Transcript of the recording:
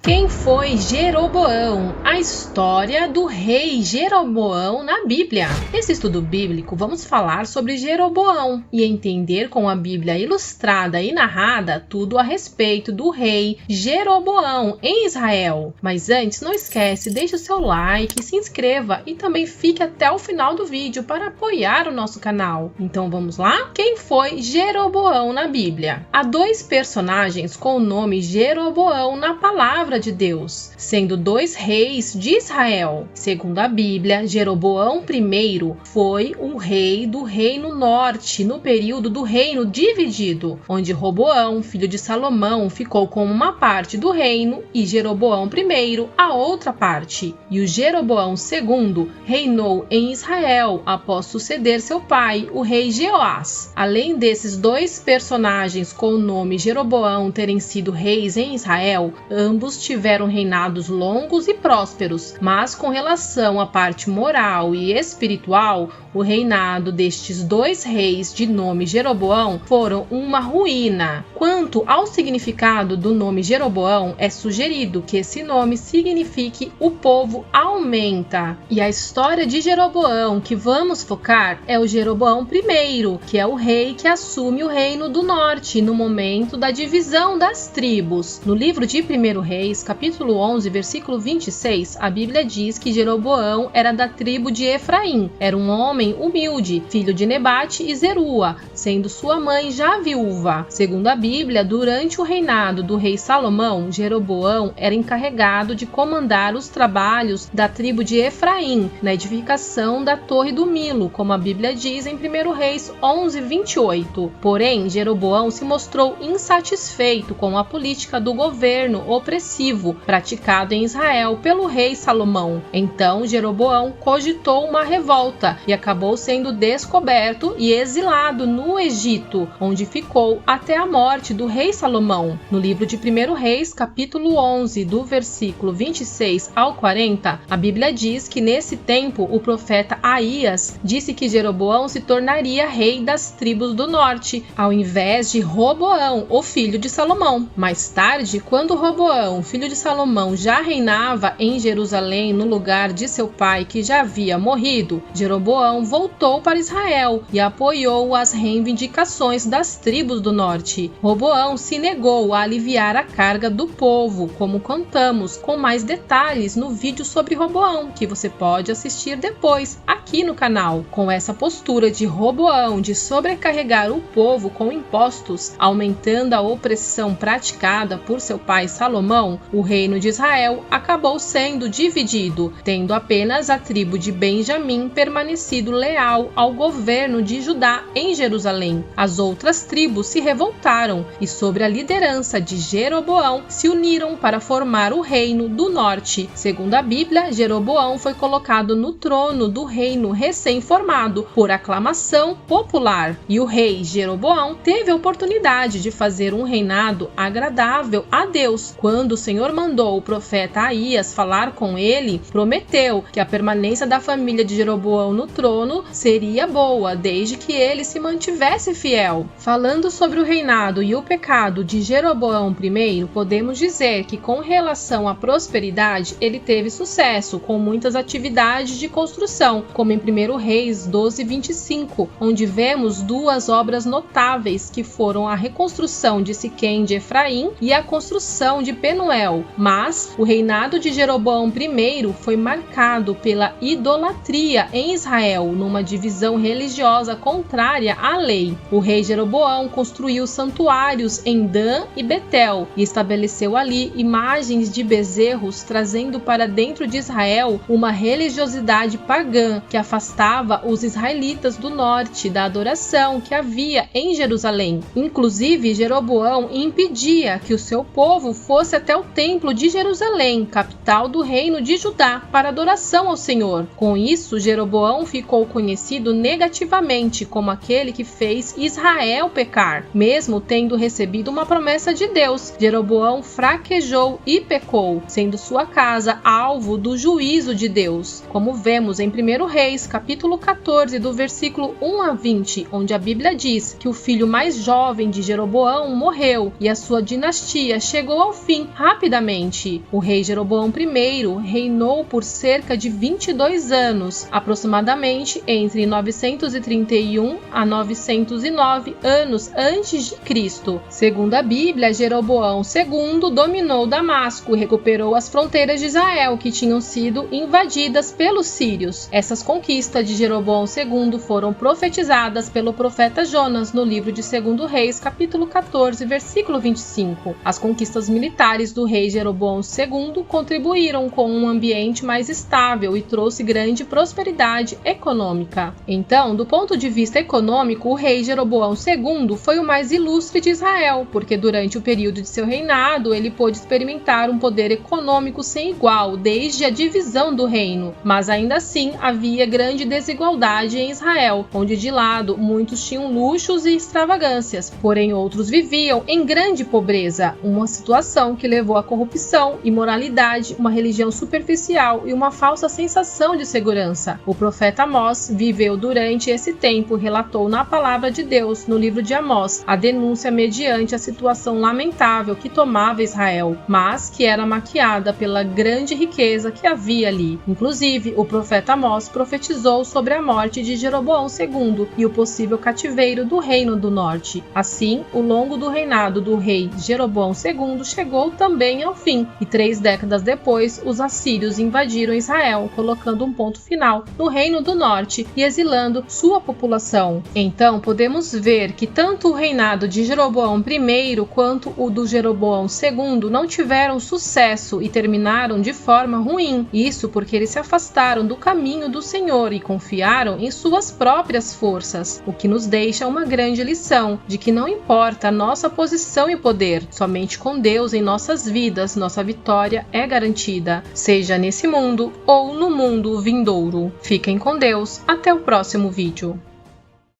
Quem foi Jeroboão? A história do rei Jeroboão na Bíblia. Nesse estudo bíblico, vamos falar sobre Jeroboão e entender com a Bíblia ilustrada e narrada tudo a respeito do rei Jeroboão em Israel. Mas antes, não esquece, deixe o seu like, se inscreva e também fique até o final do vídeo para apoiar o nosso canal. Então vamos lá? Quem foi Jeroboão na Bíblia? Há dois personagens com o nome Jeroboão na palavra de Deus, sendo dois reis de Israel. Segundo a Bíblia, Jeroboão I foi o rei do Reino Norte no período do reino dividido, onde Roboão, filho de Salomão, ficou com uma parte do reino e Jeroboão I a outra parte. E o Jeroboão II reinou em Israel após suceder seu pai, o rei Jeoás. Além desses dois personagens com o nome Jeroboão terem sido reis em Israel, ambos tiveram reinados longos e prósperos, mas com relação à parte moral e espiritual, o reinado destes dois reis de nome Jeroboão foram uma ruína. Quanto ao significado do nome Jeroboão, é sugerido que esse nome signifique o povo aumenta. E a história de Jeroboão que vamos focar é o Jeroboão I, que é o rei que assume o reino do norte no momento da divisão das tribos. No livro de 1 Reis, capítulo 11, versículo 26, a Bíblia diz que Jeroboão era da tribo de Efraim. Era um homem humilde, filho de Nebate e Zerua, sendo sua mãe já viúva. Segundo a Bíblia, durante o reinado do rei Salomão, Jeroboão era encarregado de comandar os trabalhos da tribo de Efraim na edificação da Torre do Milo, como a Bíblia diz em 1 Reis 11, 28. Porém, Jeroboão se mostrou insatisfeito com a política do governo opressivo praticado em Israel pelo rei Salomão. Então, Jeroboão cogitou uma revolta e acabou sendo descoberto e exilado no Egito, onde ficou até a morte do rei Salomão. No livro de 1 Reis, capítulo 11, do versículo 26 ao 40, a Bíblia diz que nesse tempo o profeta Aías disse que Jeroboão se tornaria rei das tribos do norte, ao invés de Roboão, o filho de Salomão. Mais tarde, quando Roboão, filho de Salomão, já reinava em Jerusalém no lugar de seu pai que já havia morrido, Jeroboão voltou para Israel e apoiou as reivindicações das tribos do norte. Roboão se negou a aliviar a carga do povo, como contamos com mais detalhes no vídeo sobre Roboão, que você pode assistir depois aqui no canal. Com essa postura de Roboão de sobrecarregar o povo com impostos, aumentando a opressão praticada por seu pai Salomão, o reino de Israel acabou sendo dividido, tendo apenas a tribo de Benjamim permanecido leal ao governo de Judá em Jerusalém. As outras tribos se revoltaram e, sob a liderança de Jeroboão, se uniram para formar o reino do norte. Segundo a Bíblia, Jeroboão foi colocado no trono do reino recém-formado por aclamação popular, e o rei Jeroboão teve a oportunidade de fazer um reinado agradável a Deus. Quando o Senhor mandou o profeta Aías falar com ele, prometeu que a permanência da família de Jeroboão no trono seria boa, desde que ele se mantivesse fiel. Falando sobre o reinado e o pecado de Jeroboão I, podemos dizer que com relação à prosperidade, ele teve sucesso, com muitas atividades de construção, como em 1 Reis 12, 25, onde vemos duas obras notáveis que foram a reconstrução de Siquém de Efraim e a construção de Penuel. Mas o reinado de Jeroboão I foi marcado pela idolatria em Israel, numa divisão religiosa contrária à lei. O rei Jeroboão construiu santuários em Dan e Betel e estabeleceu ali imagens de bezerros, trazendo para dentro de Israel uma religiosidade pagã que afastava os israelitas do norte da adoração que havia em Jerusalém. Inclusive, Jeroboão impedia que o seu povo fosse até o templo de Jerusalém, capital do reino de Judá, para adoração ao Senhor. Com isso, Jeroboão ficou conhecido negativamente como aquele que fez Israel pecar, mesmo tendo recebido uma promessa de Deus. Jeroboão fraquejou e pecou, sendo sua casa alvo do juízo de Deus, como vemos em 1 Reis, capítulo 14, do versículo 1 a 20, onde a Bíblia diz que o filho mais jovem de Jeroboão morreu e a sua dinastia chegou ao fim rapidamente. O rei Jeroboão I reinou por cerca de 22 anos, aproximadamente entre 931 a 909 anos antes de Cristo. Segundo a Bíblia, Jeroboão II dominou Damasco e recuperou as fronteiras de Israel, que tinham sido invadidas pelos sírios. Essas conquistas de Jeroboão II foram profetizadas pelo profeta Jonas no livro de 2 Reis, capítulo 14, versículo 25. As conquistas militares do rei Jeroboão II contribuíram com um ambiente mais estável e trouxe grande prosperidade econômica. Então, do ponto de vista econômico, o rei Jeroboão II foi o mais ilustre de Israel, porque durante o período de seu reinado ele pôde experimentar um poder econômico sem igual, desde a divisão do reino. Mas ainda assim havia grande desigualdade em Israel, onde de lado muitos tinham luxos e extravagâncias, porém outros viviam em grande pobreza, uma situação que levou à corrupção, imoralidade, uma religião superficial e uma falsa sensação de segurança. O profeta Amós viveu durante esse tempo e relatou na palavra de Deus, no livro de Amós, a denúncia mediante a situação lamentável que tomava Israel, mas que era maquiada pela grande riqueza que havia ali. Inclusive, o profeta Amós profetizou sobre a morte de Jeroboão II e o possível cativeiro do reino do norte. Assim, o longo do reinado do rei Jeroboão II chegou também ao fim, e 3 décadas depois, os assírios invadiram Israel, colocando um ponto final no reino do norte e exilando sua população. Então, podemos ver que tanto o reinado de Jeroboão I quanto o do Jeroboão II não tiveram sucesso e terminaram de forma ruim. Isso porque eles se afastaram do caminho do Senhor e confiaram em suas próprias forças, o que nos deixa uma grande lição de que não importa a nossa posição e poder, somente com Deus em nossas vidas nossa vitória é garantida, seja nesse mundo ou no mundo vindouro. Fiquem com Deus, até o próximo vídeo.